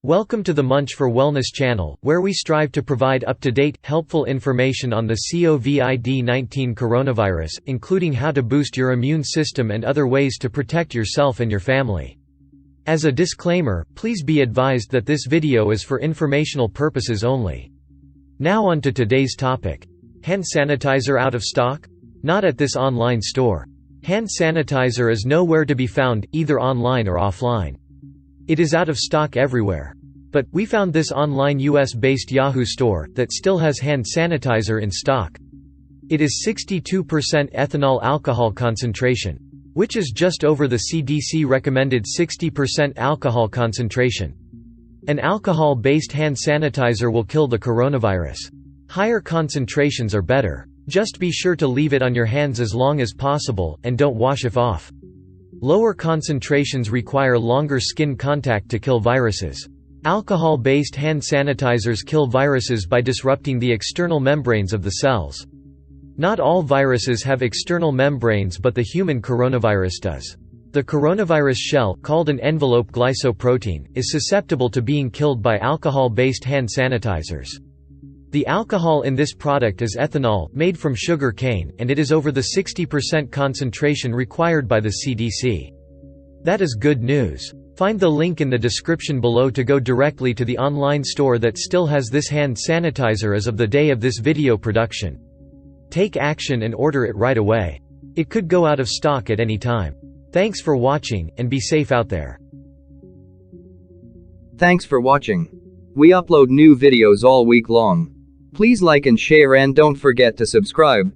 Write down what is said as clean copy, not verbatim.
Welcome to the Munch for Wellness channel, where we strive to provide up-to-date, helpful information on the COVID-19 coronavirus, including how to boost your immune system and other ways to protect yourself and your family. As a disclaimer, please be advised that this video is for informational purposes only. Now on to today's topic. Hand sanitizer out of stock? Not at this online store. Hand sanitizer is nowhere to be found, either online or offline. It is out of stock everywhere. But, we found this online US-based Yahoo store, that still has hand sanitizer in stock. It is 62% ethanol alcohol concentration, which is just over the CDC recommended 60% alcohol concentration. An alcohol-based hand sanitizer will kill the coronavirus. Higher concentrations are better. Just be sure to leave it on your hands as long as possible, and don't wash it off. Lower concentrations require longer skin contact to kill viruses. Alcohol-based hand sanitizers kill viruses by disrupting the external membranes of the cells. Not all viruses have external membranes, but the human coronavirus does. The coronavirus shell, called an envelope glycoprotein, is susceptible to being killed by alcohol-based hand sanitizers. The alcohol in this product is ethanol, made from sugar cane, and it is over the 60% concentration required by the CDC. That is good news. Find the link in the description below to go directly to the online store that still has this hand sanitizer as of the day of this video production. Take action and order it right away. It could go out of stock at any time. Thanks for watching, and be safe out there. Thanks for watching. We upload new videos all week long. Please like and share and don't forget to subscribe.